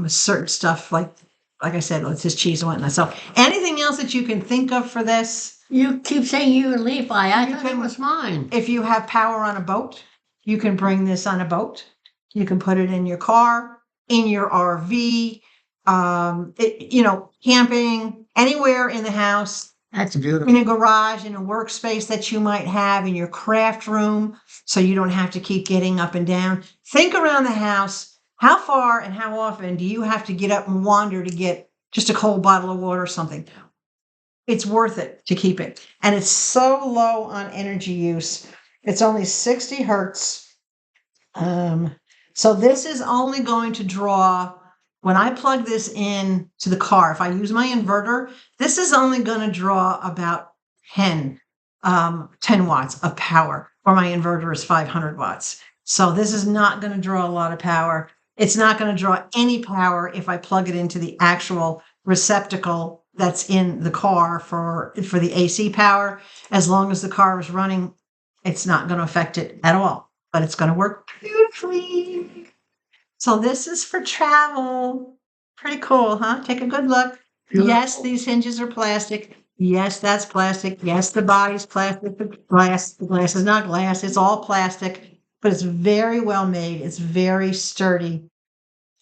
[SPEAKER 1] Certain stuff like I said, it's just cheese and whatnot. So anything else that you can think of for this?
[SPEAKER 2] You keep saying you and Levi. I thought it was mine.
[SPEAKER 1] If you have power on a boat, you can bring this on a boat. You can put it in your car, in your RV, camping, anywhere in the house.
[SPEAKER 2] That's beautiful.
[SPEAKER 1] In a garage, in a workspace that you might have, in your craft room, so you don't have to keep getting up and down. Think around the house. How far and how often do you have to get up and wander to get just a cold bottle of water or something? It's worth it to keep it. And it's so low on energy use. It's only 60 hertz. So this is only going to draw, when I plug this in to the car, if I use my inverter, this is only going to draw about 10 watts of power, or my inverter is 500 watts. So this is not going to draw a lot of power. It's not going to draw any power if I plug it into the actual receptacle that's in the car for the AC power. As long as the car is running, it's not going to affect it at all, but it's going to work beautifully. So this is for travel. Pretty cool, huh? Take a good look. Beautiful. Yes, these hinges are plastic. Yes, that's plastic. Yes, the body's plastic. The glass is not glass. It's all plastic, but it's very well made. It's very sturdy.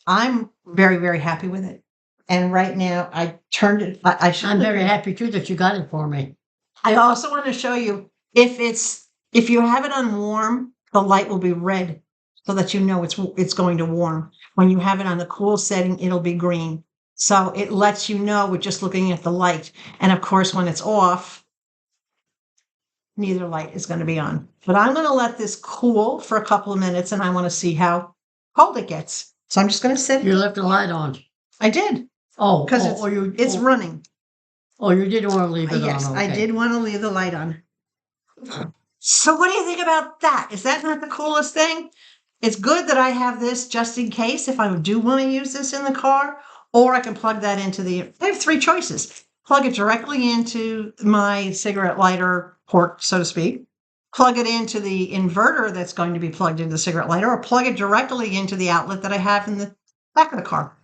[SPEAKER 1] I'm very, very happy with it. And right now, I turned it.
[SPEAKER 2] I'm very happy too that you got it for me.
[SPEAKER 1] I also want to show you if you have it on warm, the light will be red, so that you know it's going to warm. When you have it on the cool setting, it'll be green. So it lets you know with just looking at the light. And of course, when it's off, neither light is going to be on. But I'm going to let this cool for a couple of minutes, and I want to see how cold it gets. So I'm just going to sit.
[SPEAKER 2] You left the light on.
[SPEAKER 1] I did.
[SPEAKER 2] Oh,
[SPEAKER 1] because it's running.
[SPEAKER 2] Oh, you did want to leave it
[SPEAKER 1] yes,
[SPEAKER 2] on. Okay.
[SPEAKER 1] I did want to leave the light on. So what do you think about that? Is that not the coolest thing? It's good that I have this just in case if I do want to use this in the car, or I can plug that into I have 3 choices. Plug it directly into my cigarette lighter port, so to speak. Plug it into the inverter that's going to be plugged into the cigarette lighter, or plug it directly into the outlet that I have in the back of the car.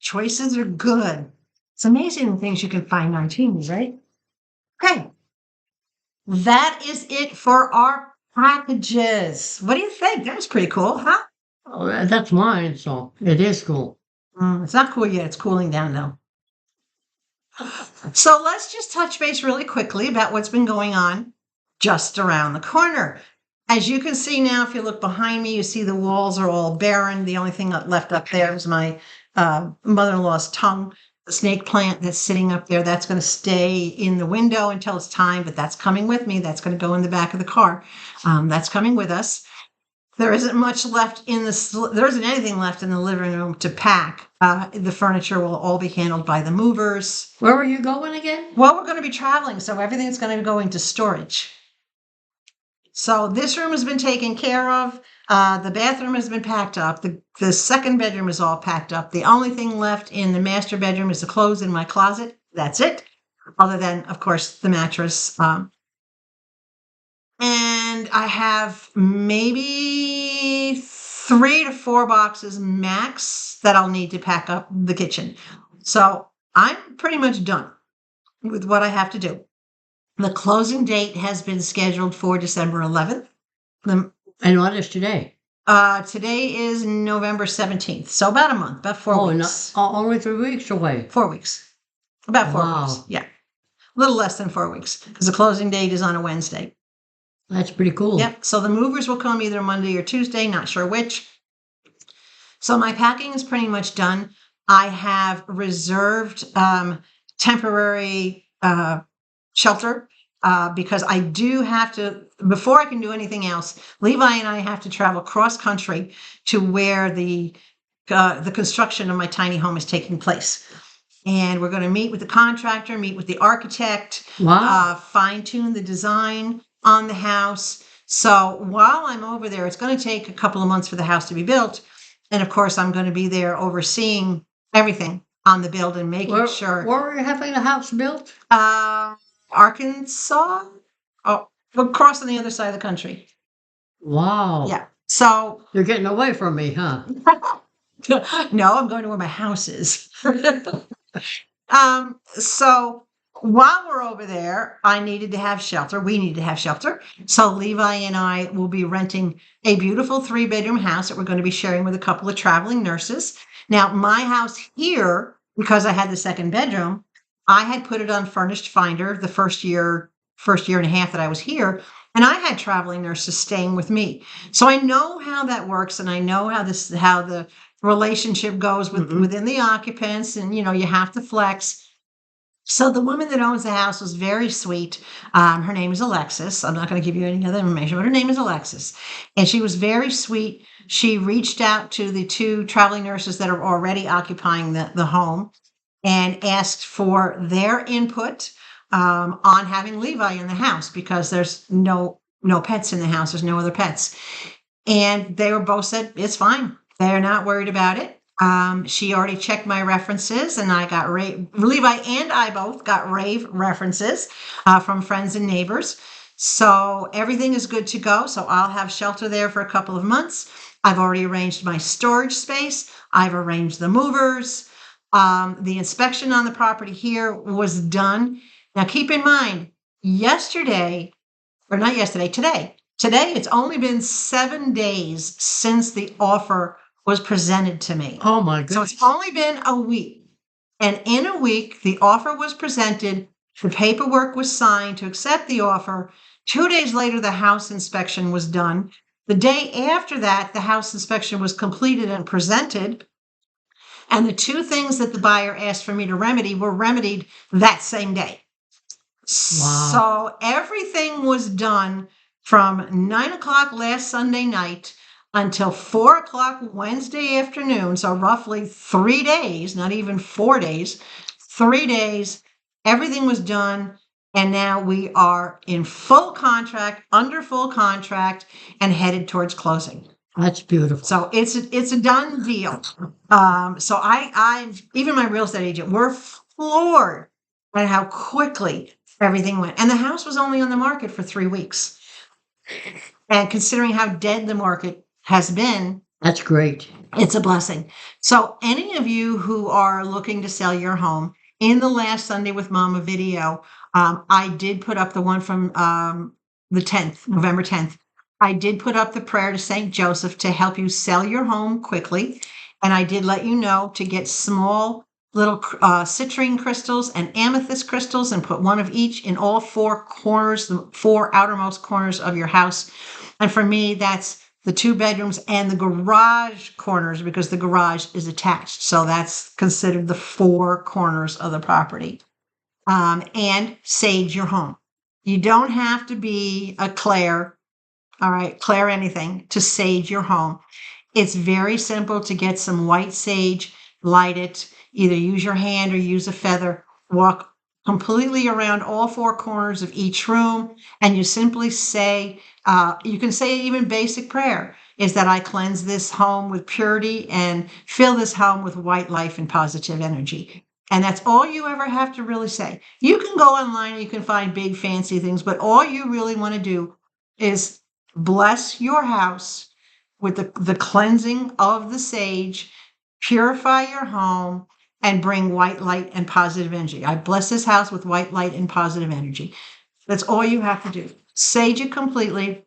[SPEAKER 1] Choices are good. It's amazing the things you can find on Temu, right? Okay. That is it for our packages. What do you think? That was pretty cool, huh?
[SPEAKER 2] Oh, that's mine, so it is cool.
[SPEAKER 1] It's not cool yet. It's cooling down though. So let's just touch base really quickly about what's been going on just around the corner. As you can see now, if you look behind me, you see the walls are all barren. The only thing left up there is my mother-in-law's tongue, the snake plant that's sitting up there. That's going to stay in the window until it's time, but that's coming with me. That's going to go in the back of the car. That's coming with us. There isn't much left there isn't anything left in the living room to pack. The furniture will all be handled by the movers.
[SPEAKER 2] Where were you going again?
[SPEAKER 1] Well, we're going to be traveling, so everything's going to go into storage. So this room has been taken care of. The bathroom has been packed up. The second bedroom is all packed up. The only thing left in the master bedroom is the clothes in my closet. That's it. Other than, of course, the mattress. And I have maybe 3 to 4 boxes max that I'll need to pack up the kitchen. So I'm pretty much done with what I have to do. The closing date has been scheduled for December 11th.
[SPEAKER 2] And what is today?
[SPEAKER 1] Today is November 17th. So about a month, about 4 weeks.
[SPEAKER 2] Only 3 weeks away.
[SPEAKER 1] 4 weeks. About 4
[SPEAKER 2] Wow.
[SPEAKER 1] weeks. Yeah. A little less than 4 weeks because the closing date is on a Wednesday.
[SPEAKER 2] That's pretty cool.
[SPEAKER 1] Yep. So the movers will come either Monday or Tuesday, not sure which. So my packing is pretty much done. I have reserved temporary shelter because I do have to, before I can do anything else, Levi and I have to travel cross country to where the construction of my tiny home is taking place. And we're going to meet with the contractor, meet with the architect,
[SPEAKER 2] Wow.
[SPEAKER 1] fine tune the design on the house. So while I'm over there, it's going to take a couple of months for the house to be built. And of course, I'm going to be there overseeing everything on the build and making sure.
[SPEAKER 2] Where are you having the house built?
[SPEAKER 1] Arkansas? Oh, across on the other side of the country.
[SPEAKER 2] Wow.
[SPEAKER 1] Yeah. So.
[SPEAKER 2] You're getting away from me, huh?
[SPEAKER 1] No, I'm going to where my house is. So while we're over there, I needed to have shelter. We need to have shelter. So Levi and I will be renting a beautiful 3-bedroom house that we're going to be sharing with a couple of traveling nurses. Now, my house here, because I had the second bedroom, I had put it on Furnished Finder the first year and a half that I was here, and I had traveling nurses staying with me. So I know how that works, and I know how the relationship goes within the occupants, and you have to flex. So the woman that owns the house was very sweet. Her name is Alexis. I'm not going to give you any other information, but her name is Alexis. And she was very sweet. She reached out to the 2 traveling nurses that are already occupying the home and asked for their input on having Levi in the house because there's no pets in the house. There's no other pets. And they were both said, it's fine. They're not worried about it. She already checked my references, and I got Levi and I both got rave references from friends and neighbors. So everything is good to go. So I'll have shelter there for a couple of months. I've already arranged my storage space. I've arranged the movers. The inspection on the property here was done. Now keep in mind, today, it's only been 7 days since the offer was presented to me.
[SPEAKER 2] Oh my goodness.
[SPEAKER 1] So it's only been a week. And in a week, the offer was presented. The paperwork was signed to accept the offer. 2 days later, the house inspection was done. The day after that, the house inspection was completed and presented. And the 2 things that the buyer asked for me to remedy were remedied that same day.
[SPEAKER 2] Wow.
[SPEAKER 1] So everything was done from 9 o'clock last Sunday night until 4 o'clock Wednesday afternoon. So roughly 3 days, not even 4 days, 3 days, everything was done. And now we are in full contract, under full contract, and headed towards closing.
[SPEAKER 2] That's beautiful.
[SPEAKER 1] So it's a done deal. So I even my real estate agent, we're floored at how quickly everything went. And the house was only on the market for 3 weeks. And considering how dead the market has been,
[SPEAKER 2] that's great.
[SPEAKER 1] It's a blessing. So any of you who are looking to sell your home, in the last Sunday with Momma video, I did put up the one from the 10th, November 10th. I did put up the prayer to St. Joseph to help you sell your home quickly. And I did let you know to get small little citrine crystals and amethyst crystals and put one of each in all four corners, the four outermost corners of your house. And for me, that's the 2 bedrooms and the garage corners because the garage is attached. So that's considered the 4 corners of the property. And sage your home. You don't have to be a Claire, all right, Claire anything, to sage your home. It's very simple to get some white sage, light it, either use your hand or use a feather, walk completely around all 4 corners of each room, and you simply say, you can say even basic prayer, is that I cleanse this home with purity and fill this home with white life and positive energy. And that's all you ever have to really say. You can go online, you can find big fancy things, but all you really want to do is bless your house with the cleansing of the sage, purify your home, and bring white light and positive energy. I bless this house with white light and positive energy. That's all you have to do. Sage it completely.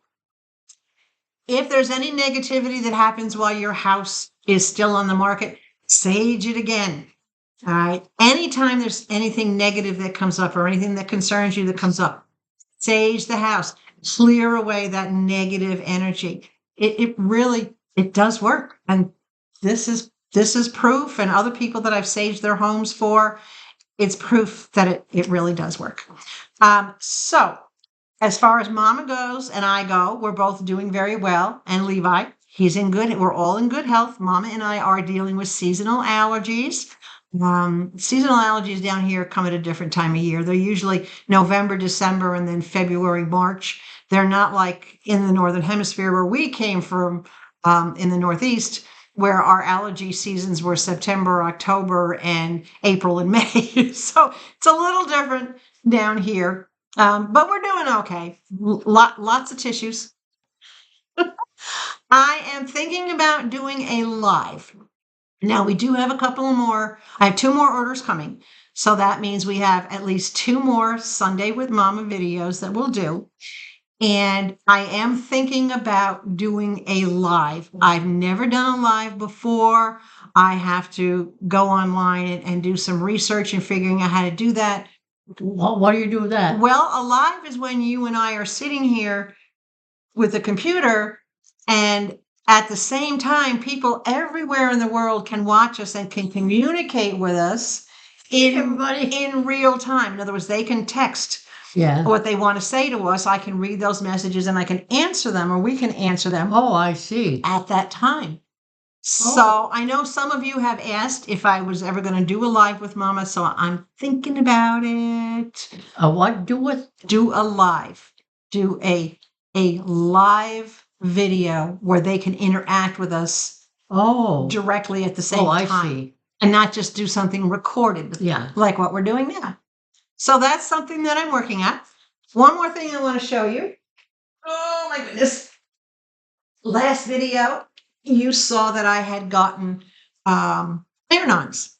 [SPEAKER 1] If there's any negativity that happens while your house is still on the market, sage it again. All right. Anytime there's anything negative that comes up or anything that concerns you that comes up, sage the house, clear away that negative energy. It really does work. And this is proof, and other people that I've saged their homes for, it's proof that it really does work. So as far as Mama goes and I go, we're both doing very well. And Levi, we're all in good health. Mama and I are dealing with seasonal allergies. Seasonal allergies down here come at a different time of year. They're usually November, December, and then February, March. They're not like in the Northern Hemisphere where we came from, in the Northeast, where our allergy seasons were September, October, and April and May. So it's a little different down here, but we're doing okay. Lots of tissues. I am thinking about doing a live. Now, we do have a couple more. I have 2 more orders coming. So that means we have at least 2 more Sunday with Mama videos that we'll do. And I am thinking about doing a live. I've never done a live before. I have to go online and do some research and figuring out how to do that.
[SPEAKER 2] What do you do with that?
[SPEAKER 1] Well, a live is when you and I are sitting here with a computer, and at the same time, people everywhere in the world can watch us and can communicate with us in real time. In other words, they can text what they want to say to us. I can read those messages and I can answer them, or we can answer them.
[SPEAKER 2] Oh, I see.
[SPEAKER 1] At that time. So I know some of you have asked if I was ever going to do a live with Mama, so I'm thinking about it.
[SPEAKER 2] What? Do
[SPEAKER 1] a live. Do a live video where they can interact with us directly at the same time.
[SPEAKER 2] I see.
[SPEAKER 1] And not just do something recorded like what we're doing now. So that's something that I'm working at. One more thing I want to show you. Oh my goodness. Last video, you saw that I had gotten iron-ons.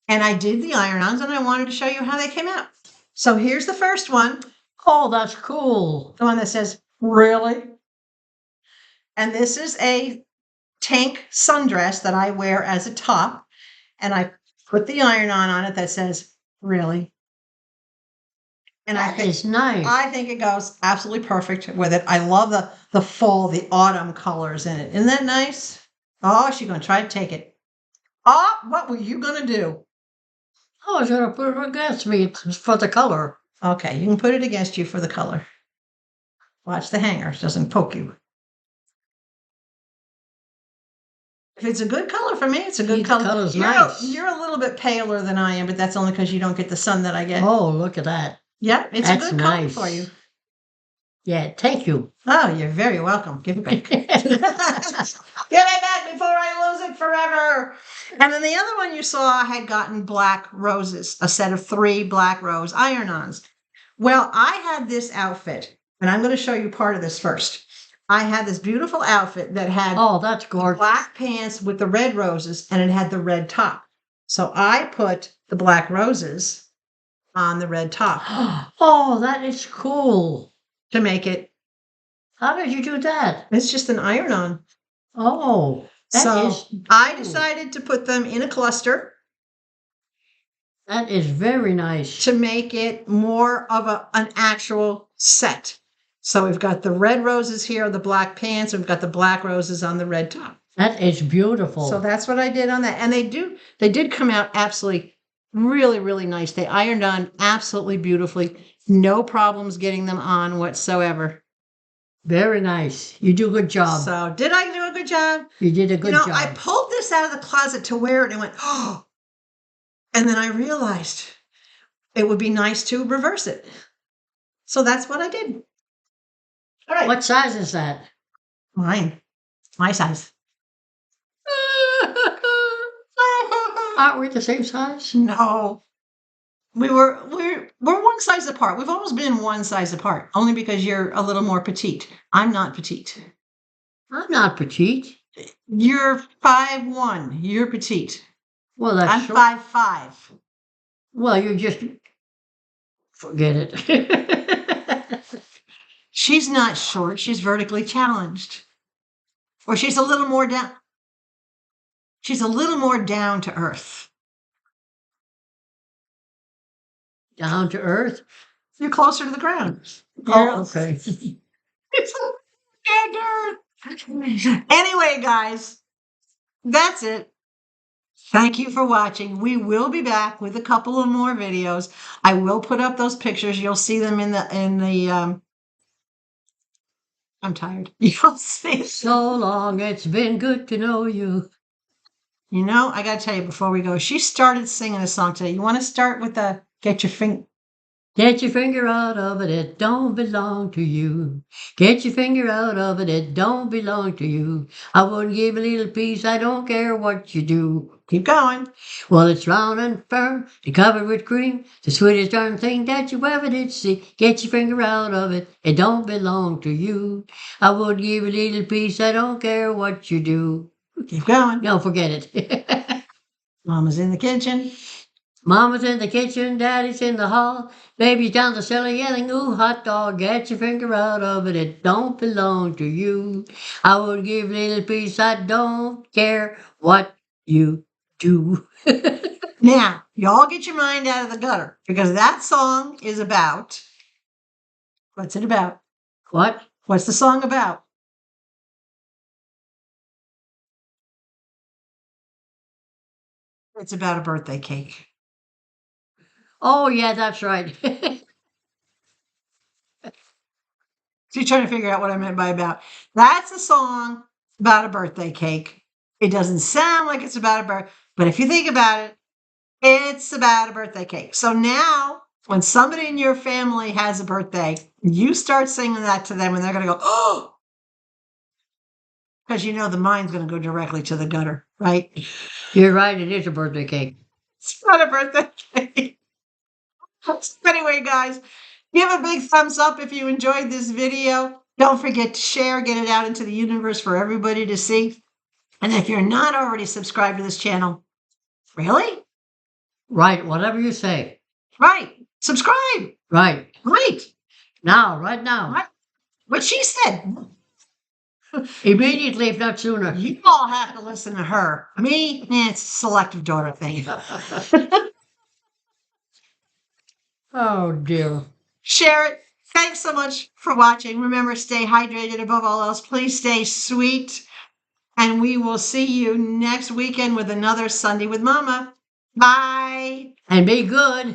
[SPEAKER 1] And I did the iron-ons and I wanted to show you how they came out. So here's the first one.
[SPEAKER 2] Oh, that's cool.
[SPEAKER 1] The one that says, really? And this is a tank sundress that I wear as a top. And I put the iron-on it that says, really? And
[SPEAKER 2] That is nice.
[SPEAKER 1] I think it goes absolutely perfect with it. I love the fall, the autumn colors in it. Isn't that nice? Oh, she's going to try to take it. Oh, what were you going to do?
[SPEAKER 2] I was going to put it against me for the color.
[SPEAKER 1] Okay, you can put it against you for the color. Watch the hanger. It doesn't poke you. If it's a good color for me, it's a good color.
[SPEAKER 2] The color's nice.
[SPEAKER 1] You're a little bit paler than I am, but that's only because you don't get the sun that I get.
[SPEAKER 2] Oh, look at that.
[SPEAKER 1] Yeah, it's
[SPEAKER 2] That's
[SPEAKER 1] a good
[SPEAKER 2] nice.
[SPEAKER 1] color for you.
[SPEAKER 2] Yeah, thank you.
[SPEAKER 1] Oh, you're very welcome. Give it back. Give it back before I lose it forever. And then the other one you saw, I had gotten black roses, a set of 3 black rose iron-ons. Well, I had this outfit, and I'm going to show you part of this first. I had this beautiful outfit that had
[SPEAKER 2] that's gorgeous.
[SPEAKER 1] Black pants with the red roses, and it had the red top. So I put the black roses on the red top.
[SPEAKER 2] Oh, that is cool.
[SPEAKER 1] To make it.
[SPEAKER 2] How did you do that?
[SPEAKER 1] It's just an iron-on.
[SPEAKER 2] Oh.
[SPEAKER 1] I decided to put them in a cluster
[SPEAKER 2] That is very nice.
[SPEAKER 1] to make it more of an actual set. So we've got the red roses here, the black pants, and we've got the black roses on the red top.
[SPEAKER 2] That is beautiful.
[SPEAKER 1] So that's what I did on that. And they did come out absolutely really, really nice. They ironed on absolutely beautifully. No problems getting them on whatsoever.
[SPEAKER 2] Very nice. You do a good job.
[SPEAKER 1] So did I do a good job?
[SPEAKER 2] You did a good job.
[SPEAKER 1] I pulled this out of the closet to wear it and went, oh. And then I realized it would be nice to reverse it. So that's what I did. All right.
[SPEAKER 2] What size is that?
[SPEAKER 1] Mine. My size.
[SPEAKER 2] Aren't we the same size?
[SPEAKER 1] No. We're one size apart. We've always been one size apart, only because you're a little more petite. I'm not petite.
[SPEAKER 2] I'm not petite.
[SPEAKER 1] You're 5'1". You're petite.
[SPEAKER 2] Well, that's
[SPEAKER 1] I'm
[SPEAKER 2] short.
[SPEAKER 1] 5'5".
[SPEAKER 2] Well, you just forget it.
[SPEAKER 1] She's not short. She's vertically challenged. Or she's a little more down. She's a little more down to earth.
[SPEAKER 2] Down to earth?
[SPEAKER 1] You're closer to the ground.
[SPEAKER 2] Oh, okay.
[SPEAKER 1] Anyway, guys, that's it. Thank you for watching. We will be back with a couple of more videos. I will put up those pictures. You'll see them in the I'm tired. You'll see.
[SPEAKER 2] So long, it's been good to know you.
[SPEAKER 1] You know, I got to tell you before we go, she started singing a song today. You want to start with the Get Your
[SPEAKER 2] finger out of it, it don't belong to you. Get your finger out of it, it don't belong to you. I wouldn't give a little piece, I don't care what you do.
[SPEAKER 1] Keep going.
[SPEAKER 2] Well, it's round and firm and covered with cream, the sweetest darn thing that you ever did see. Get your finger out of it, it don't belong to you. I wouldn't give a little piece, I don't care what you do.
[SPEAKER 1] Keep going.
[SPEAKER 2] No, forget it.
[SPEAKER 1] Mama's in the kitchen.
[SPEAKER 2] Mama's in the kitchen, Daddy's in the hall. Baby's down the cellar yelling, ooh, hot dog, get your finger out of it, it don't belong to you. I would give a little piece, I don't care what you do.
[SPEAKER 1] Now, y'all get your mind out of the gutter, because that song is about, what's it about?
[SPEAKER 2] What?
[SPEAKER 1] What's the song about? It's about a birthday cake.
[SPEAKER 2] Oh, yeah, that's right.
[SPEAKER 1] She's trying to figure out what I meant by about. That's a song about a birthday cake. It doesn't sound like it's about a birthday, but if you think about it, it's about a birthday cake. So now, when somebody in your family has a birthday, you start singing that to them and they're going to go, oh, because you know the mind's going to go directly to the gutter, right?
[SPEAKER 2] You're right, it is a birthday cake.
[SPEAKER 1] It's not a birthday cake. Anyway, guys, give a big thumbs up if you enjoyed this video. Don't forget to share, get it out into the universe for everybody to see. And if you're not already subscribed to this channel, really?
[SPEAKER 2] Right, whatever you say.
[SPEAKER 1] Right. Subscribe.
[SPEAKER 2] Right.
[SPEAKER 1] Right.
[SPEAKER 2] Now, right now.
[SPEAKER 1] Right. What she said.
[SPEAKER 2] Immediately, if not sooner.
[SPEAKER 1] You all have to listen to her. Me, it's a selective daughter thing.
[SPEAKER 2] Oh, dear.
[SPEAKER 1] Share it. Thanks so much for watching. Remember, stay hydrated above all else. Please stay sweet. And we will see you next weekend with another Sunday with Mama. Bye.
[SPEAKER 2] And be good.